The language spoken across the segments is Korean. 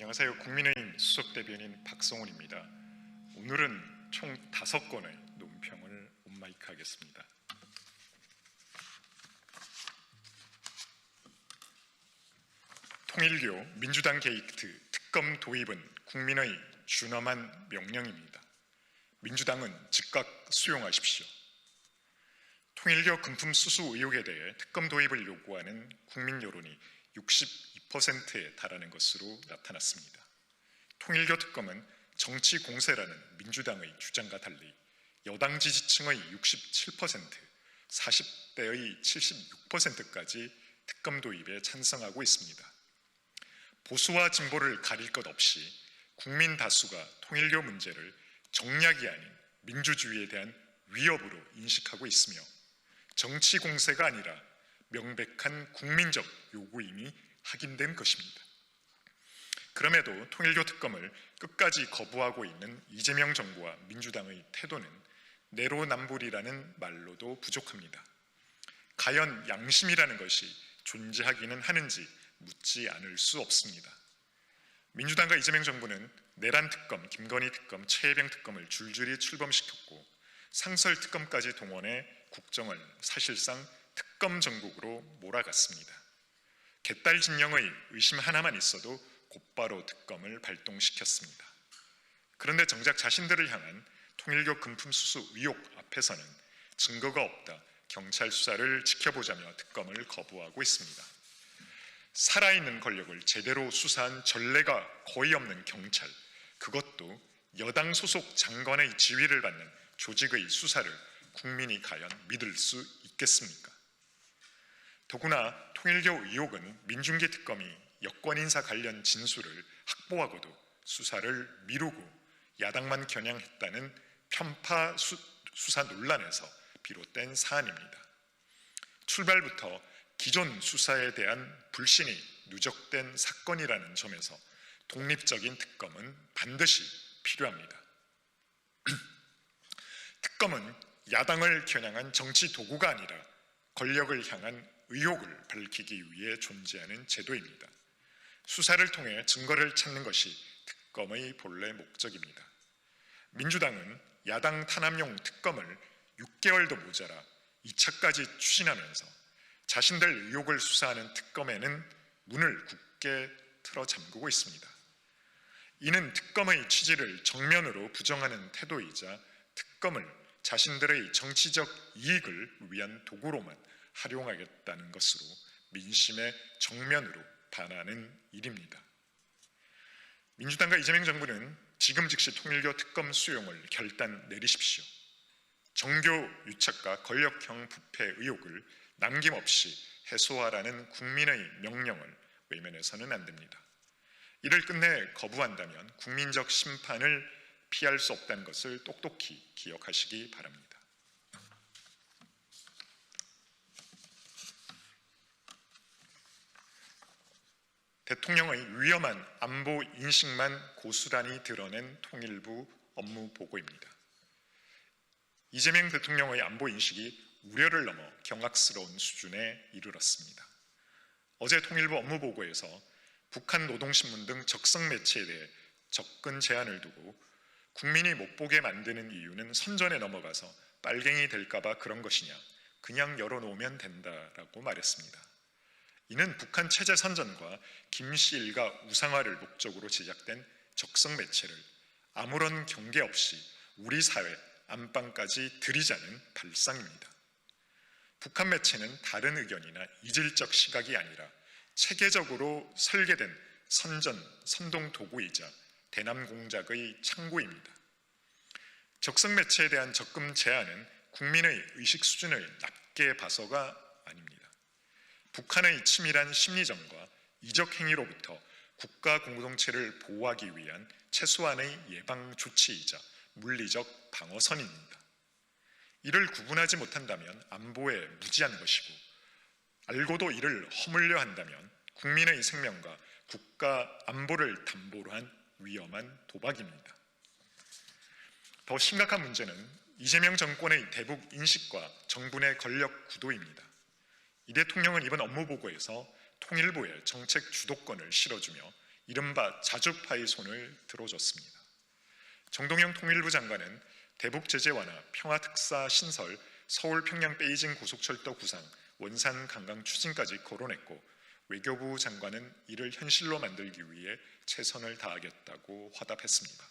안녕하세요. 국민의힘 수석대변인 박성훈입니다. 오늘은 총 5건의 논평을 온마이크 하겠습니다. 통일교 민주당 게이트 특검 도입은 국민의 준엄한 명령입니다. 민주당은 즉각 수용하십시오. 통일교 금품 수수 의혹에 대해 특검 도입을 요구하는 국민 여론이 62%에 달하는 것으로 나타났습니다. 통일교 특검은 정치 공세라는 민주당의 주장과 달리 여당 지지층의 67%, 40대의 76%까지 특검 도입에 찬성하고 있습니다. 보수와 진보를 가릴 것 없이 국민 다수가 통일교 문제를 정략이 아닌 민주주의에 대한 위협으로 인식하고 있으며 정치 공세가 아니라 명백한 국민적 요구임이 확인된 것입니다. 그럼에도 통일교 특검을 끝까지 거부하고 있는 이재명 정부와 민주당의 태도는 내로남불이라는 말로도 부족합니다. 과연 양심이라는 것이 존재하기는 하는지 묻지 않을 수 없습니다. 민주당과 이재명 정부는 내란 특검, 김건희 특검, 최혜병 특검을 줄줄이 출범시켰고 상설 특검까지 동원해 국정을 사실상 특검 정국으로 몰아갔습니다. 개딸 진영의 의심 하나만 있어도 곧바로 특검을 발동시켰습니다. 그런데 정작 자신들을 향한 통일교 금품 수수 의혹 앞에서는 증거가 없다, 경찰 수사를 지켜보자며 특검을 거부하고 있습니다. 살아있는 권력을 제대로 수사한 전례가 거의 없는 경찰, 그것도 여당 소속 장관의 지휘를 받는 조직의 수사를 국민이 과연 믿을 수 있겠습니까? 더구나 통일교 의혹은 민중기 특검이 여권 인사 관련 진술을 확보하고도 수사를 미루고 야당만 겨냥했다는 편파 수사 논란에서 비롯된 사안입니다. 출발부터 기존 수사에 대한 불신이 누적된 사건이라는 점에서 독립적인 특검은 반드시 필요합니다. 특검은 야당을 겨냥한 정치 도구가 아니라 권력을 향한 의혹을 밝히기 위해 존재하는 제도입니다. 수사를 통해 증거를 찾는 것이 특검의 본래 목적입니다. 민주당은 야당 탄압용 특검을 6개월도 모자라 2차까지 추진하면서 자신들 의혹을 수사하는 특검에는 문을 굳게 틀어 잠그고 있습니다. 이는 특검의 취지를 정면으로 부정하는 태도이자 특검을 자신들의 정치적 이익을 위한 도구로만 활용하겠다는 것으로 민심의 정면으로 반하는 일입니다. 민주당과 이재명 정부는 지금 즉시 통일교 특검 수용을 결단 내리십시오. 정교 유착과 권력형 부패 의혹을 남김없이 해소하라는 국민의 명령을 외면해서는 안 됩니다. 이를 끝내 거부한다면 국민적 심판을 피할 수 없다는 것을 똑똑히 기억하시기 바랍니다. 대통령의 위험한 안보 인식만 고스란히 드러낸 통일부 업무 보고입니다. 이재명 대통령의 안보 인식이 우려를 넘어 경악스러운 수준에 이르렀습니다. 어제 통일부 업무 보고에서 북한 노동신문 등 적성 매체에 대해 접근 제한을 두고 국민이 못 보게 만드는 이유는 선전에 넘어가서 빨갱이 될까봐 그런 것이냐, 그냥 열어놓으면 된다라고 말했습니다. 이는 북한 체제 선전과 김씨 일가 우상화를 목적으로 제작된 적성 매체를 아무런 경계 없이 우리 사회 안방까지 들이자는 발상입니다. 북한 매체는 다른 의견이나 이질적 시각이 아니라 체계적으로 설계된 선동 도구이자 대남 공작의 창구입니다. 적성 매체에 대한 접근 제한은 국민의 의식 수준을 낮게 봐서가 아닙니다. 북한의 치밀한 심리전과 이적 행위로부터 국가 공동체를 보호하기 위한 최소한의 예방 조치이자 물리적 방어선입니다. 이를 구분하지 못한다면 안보에 무지한 것이고, 알고도 이를 허물려 한다면 국민의 생명과 국가 안보를 담보로 한 위험한 도박입니다. 더 심각한 문제는 이재명 정권의 대북 인식과 정부 내 권력 구도입니다. 이 대통령은 이번 업무보고에서 통일부에 정책 주도권을 실어주며 이른바 자주파의 손을 들어줬습니다. 정동영 통일부 장관은 대북 제재 완화, 평화 특사 신설, 서울 평양 베이징 고속철도 구상, 원산 관광 추진까지 거론했고 외교부 장관은 이를 현실로 만들기 위해 최선을 다하겠다고 화답했습니다.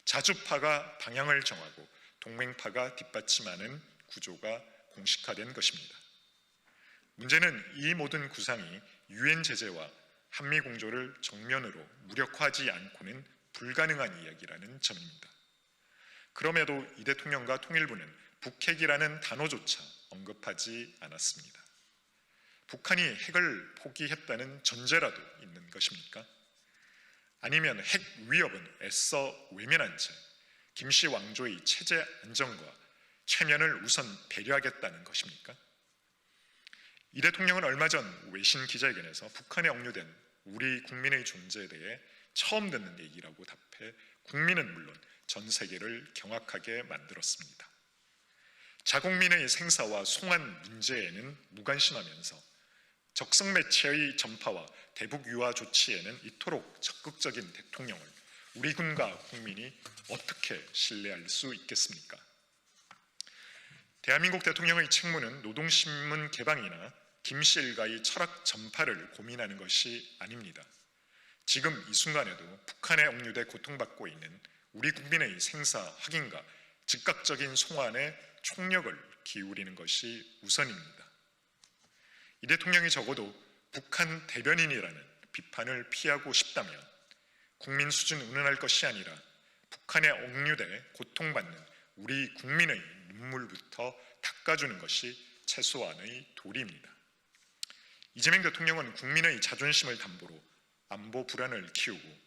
자주파가 방향을 정하고 동맹파가 뒷받침하는 구조가 공식화된 것입니다. 문제는 이 모든 구상이 유엔 제재와 한미 공조를 정면으로 무력화하지 않고는 불가능한 이야기라는 점입니다. 그럼에도 이 대통령과 통일부는 북핵이라는 단어조차 언급하지 않았습니다. 북한이 핵을 포기했다는 전제라도 있는 것입니까? 아니면 핵 위협은 애써 외면한 채 김씨 왕조의 체제 안정과 체면을 우선 배려하겠다는 것입니까? 이 대통령은 얼마 전 외신 기자회견에서 북한에 억류된 우리 국민의 존재에 대해 처음 듣는 얘기라고 답해 국민은 물론 전 세계를 경악하게 만들었습니다. 자국민의 생사와 송환 문제에는 무관심하면서 적성 매체의 전파와 대북 유화 조치에는 이토록 적극적인 대통령을 우리 군과 국민이 어떻게 신뢰할 수 있겠습니까? 대한민국 대통령의 책무는 노동신문 개방이나 김씨 일가의 철학 전파를 고민하는 것이 아닙니다. 지금 이 순간에도 북한에 억류돼 고통받고 있는 우리 국민의 생사 확인과 즉각적인 송환에 총력을 기울이는 것이 우선입니다. 이 대통령이 적어도 북한 대변인이라는 비판을 피하고 싶다면 국민 수준 운운할 것이 아니라 북한에 억류돼 고통받는 우리 국민의 눈물부터 닦아주는 것이 최소한의 도리입니다. 이재명 대통령은 국민의 자존심을 담보로 안보 불안을 키우고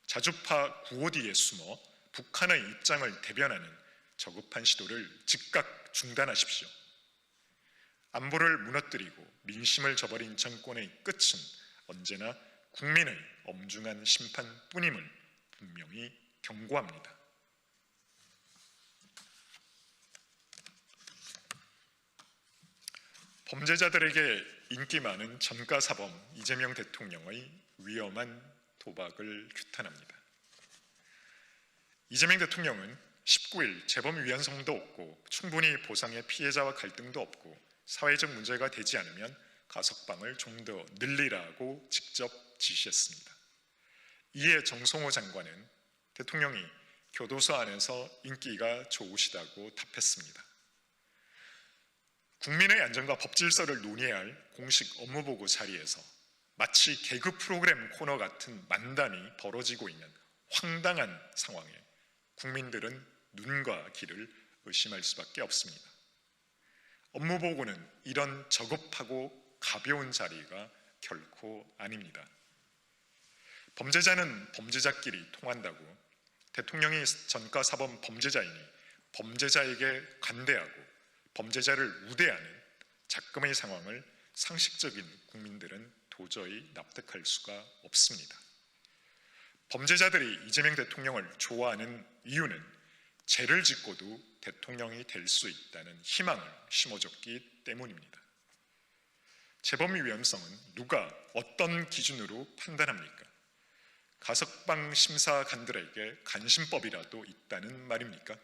자주파 구호디에 숨어 북한의 입장을 대변하는 저급한 시도를 즉각 중단하십시오. 안보를 무너뜨리고 민심을 저버린 정권의 끝은 언제나 국민의 엄중한 심판뿐임을 분명히 경고합니다. 범죄자들에게 인기 많은 전가사범 이재명 대통령의 위험한 도박을 규탄합니다. 이재명 대통령은 19일 재범 위헌성도 없고 충분히 보상의 피해자와 갈등도 없고 사회적 문제가 되지 않으면 가석방을 좀 더 늘리라고 직접 지시했습니다. 이에 정성호 장관은 대통령이 교도소 안에서 인기가 좋으시다고 답했습니다. 국민의 안전과 법 질서를 논의해야 할 공식 업무보고 자리에서 마치 개그 프로그램 코너 같은 만담이 벌어지고 있는 황당한 상황에 국민들은 눈과 귀를 의심할 수밖에 없습니다. 업무보고는 이런 저급하고 가벼운 자리가 결코 아닙니다. 범죄자는 범죄자끼리 통한다고 대통령이 전가사범 범죄자이니 범죄자에게 관대하고 범죄자를 우대하는 작금의 상황을 상식적인 국민들은 도저히 납득할 수가 없습니다. 범죄자들이 이재명 대통령을 좋아하는 이유는 죄를 짓고도 대통령이 될 수 있다는 희망을 심어줬기 때문입니다. 재범의 위험성은 누가 어떤 기준으로 판단합니까? 가석방 심사관들에게 간신법이라도 있다는 말입니까?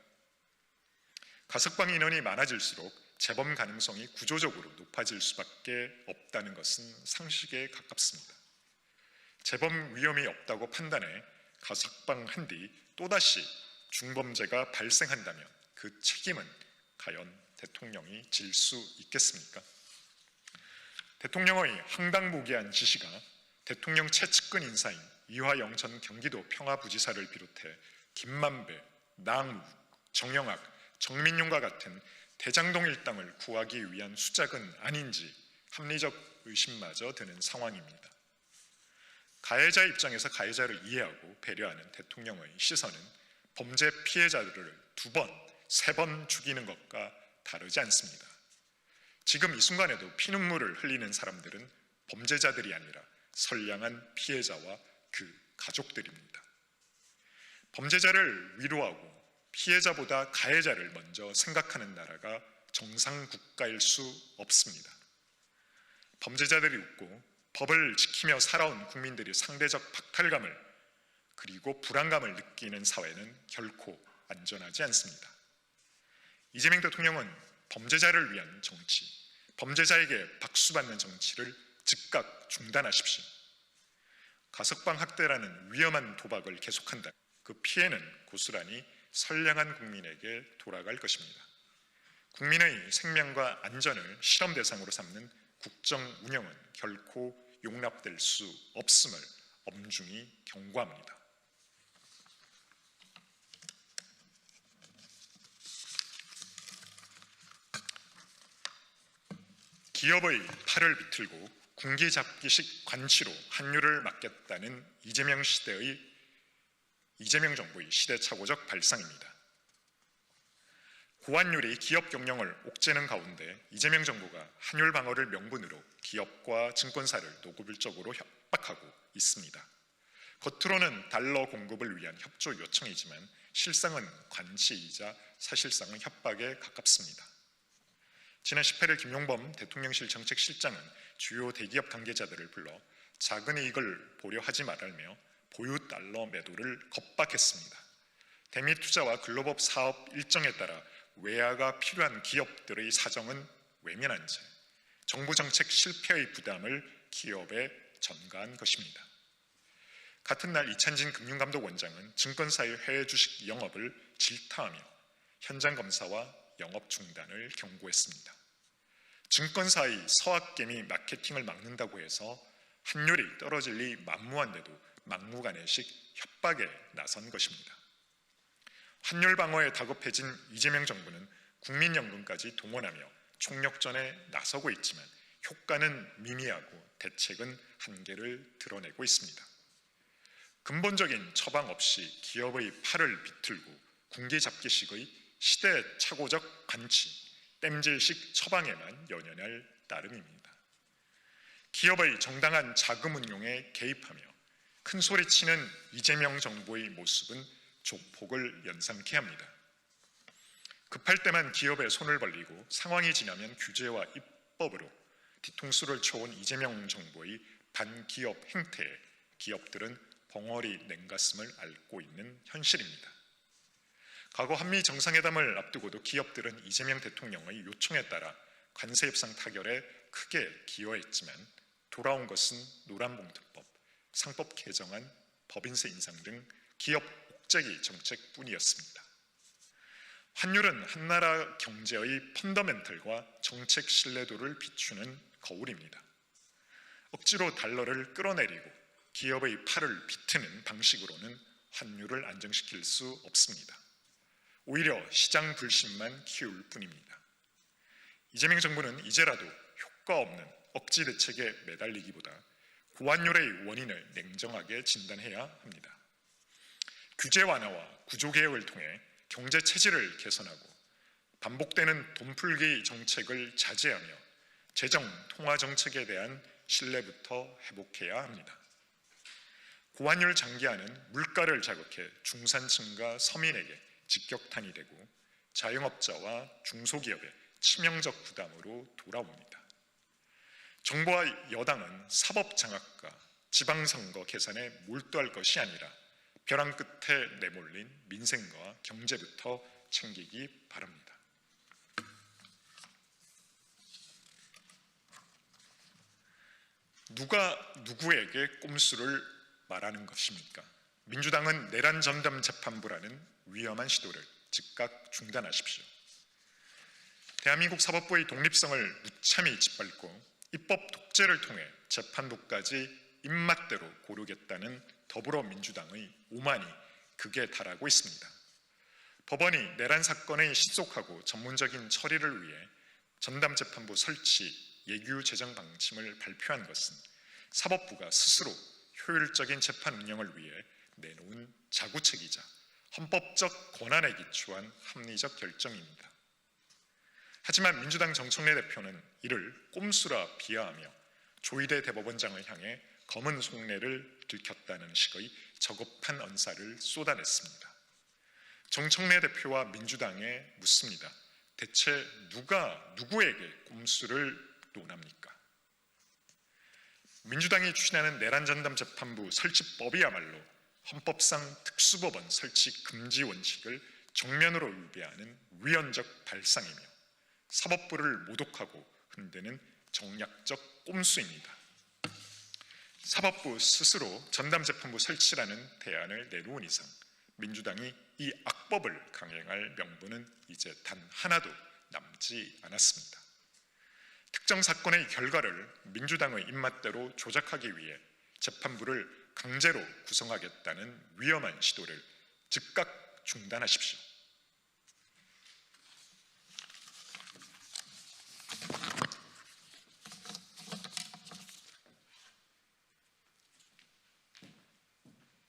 가석방 인원이 많아질수록 재범 가능성이 구조적으로 높아질 수밖에 없다는 것은 상식에 가깝습니다. 재범 위험이 없다고 판단해 가석방한 뒤 또다시 중범죄가 발생한다면 그 책임은 과연 대통령이 질 수 있겠습니까? 대통령의 황당무계한 지시가 대통령 최측근 인사인 이화영 전 경기도 평화부지사를 비롯해 김만배, 나무, 정영학, 정민용과 같은 대장동 일당을 구하기 위한 수작은 아닌지 합리적 의심마저 드는 상황입니다. 가해자 입장에서 가해자를 이해하고 배려하는 대통령의 시선은 범죄 피해자들을 2번, 3번 죽이는 것과 다르지 않습니다. 지금 이 순간에도 피눈물을 흘리는 사람들은 범죄자들이 아니라 선량한 피해자와 그 가족들입니다. 범죄자를 위로하고 피해자보다 가해자를 먼저 생각하는 나라가 정상 국가일 수 없습니다. 범죄자들이 웃고 법을 지키며 살아온 국민들이 상대적 박탈감을 그리고 불안감을 느끼는 사회는 결코 안전하지 않습니다. 이재명 대통령은 범죄자를 위한 정치, 범죄자에게 박수받는 정치를 즉각 중단하십시오. 가석방 학대라는 위험한 도박을 계속한다. 그 피해는 고스란히 선량한 국민에게 돌아갈 것입니다. 국민의 생명과 안전을 실험 대상으로 삼는 국정 운영은 결코 용납될 수 없음을 엄중히 경고합니다. 기업의 팔을 비틀고 군기잡기식 관치로 환율을 막겠다는 이재명 정부의 시대착오적 발상입니다. 고환율이 기업 경영을 옥죄는 가운데 이재명 정부가 환율 방어를 명분으로 기업과 증권사를 노골적으로 협박하고 있습니다. 겉으로는 달러 공급을 위한 협조 요청이지만 실상은 관치이자 사실상은 협박에 가깝습니다. 지난 18일 김용범 대통령실 정책실장은 주요 대기업 관계자들을 불러 작은 이익을 보려 하지 말라며 보유 달러 매도를 겁박했습니다. 대미 투자와 글로벌 사업 일정에 따라 외화가 필요한 기업들의 사정은 외면한 채 정부 정책 실패의 부담을 기업에 전가한 것입니다. 같은 날 이찬진 금융감독원장은 증권사의 해외 주식 영업을 질타하며 현장 검사와 영업 중단을 경고했습니다. 증권사의 서학개미 마케팅을 막는다고 해서 환율이 떨어질 리 만무한데도 막무가내식 협박에 나선 것입니다. 환율 방어에 다급해진 이재명 정부는 국민연금까지 동원하며 총력전에 나서고 있지만 효과는 미미하고 대책은 한계를 드러내고 있습니다. 근본적인 처방 없이 기업의 팔을 비틀고 군기잡기식의 시대착오적 관치, 땜질식 처방에만 연연할 따름입니다. 기업의 정당한 자금 운용에 개입하며 큰소리치는 이재명 정부의 모습은 조폭을 연상케 합니다. 급할 때만 기업에 손을 벌리고 상황이 지나면 규제와 입법으로 뒤통수를 쳐온 이재명 정부의 반기업 행태에 기업들은 벙어리 냉가슴을 앓고 있는 현실입니다. 과거 한미 정상회담을 앞두고도 기업들은 이재명 대통령의 요청에 따라 관세 협상 타결에 크게 기여했지만 돌아온 것은 노란봉투법, 상법 개정안, 법인세 인상 등 기업 옥죄기 정책뿐이었습니다. 환율은 한나라 경제의 펀더멘털과 정책 신뢰도를 비추는 거울입니다. 억지로 달러를 끌어내리고 기업의 팔을 비트는 방식으로는 환율을 안정시킬 수 없습니다. 오히려 시장 불신만 키울 뿐입니다. 이재명 정부는 이제라도 효과 없는 억지 대책에 매달리기보다 고환율의 원인을 냉정하게 진단해야 합니다. 규제 완화와 구조개혁을 통해 경제 체질을 개선하고 반복되는 돈풀기 정책을 자제하며 재정, 통화 정책에 대한 신뢰부터 회복해야 합니다. 고환율 장기화는 물가를 자극해 중산층과 서민에게 직격탄이 되고 자영업자와 중소기업의 치명적 부담으로 돌아옵니다. 정부와 여당은 사법 장악과 지방선거 계산에 몰두할 것이 아니라 벼랑 끝에 내몰린 민생과 경제부터 챙기기 바랍니다. 누가 누구에게 꼼수를 말하는 것입니까? 민주당은 내란 전담 재판부라는 위험한 시도를 즉각 중단하십시오. 대한민국 사법부의 독립성을 무참히 짓밟고 입법 독재를 통해 재판부까지 입맛대로 고르겠다는 더불어민주당의 오만이 극에 달하고 있습니다. 법원이 내란 사건의 신속하고 전문적인 처리를 위해 전담재판부 설치, 예규 재정 방침을 발표한 것은 사법부가 스스로 효율적인 재판 운영을 위해 내놓은 자구책이자 헌법적 권한에 기초한 합리적 결정입니다. 하지만 민주당 정청래 대표는 이를 꼼수라 비하하며 조희대 대법원장을 향해 검은 속내를 들켰다는 식의 저급한 언사를 쏟아냈습니다. 정청래 대표와 민주당에 묻습니다. 대체 누가 누구에게 꼼수를 논합니까? 민주당이 추진하는 내란 전담 재판부 설치법이야말로 헌법상 특수법원 설치 금지 원칙을 정면으로 위배하는 위헌적 발상이며 사법부를 모독하고 흔드는 정략적 꼼수입니다. 사법부 스스로 전담재판부 설치라는 대안을 내놓은 이상 민주당이 이 악법을 강행할 명분은 이제 단 하나도 남지 않았습니다. 특정 사건의 결과를 민주당의 입맛대로 조작하기 위해 재판부를 강제로 구성하겠다는 위험한 시도를 즉각 중단하십시오.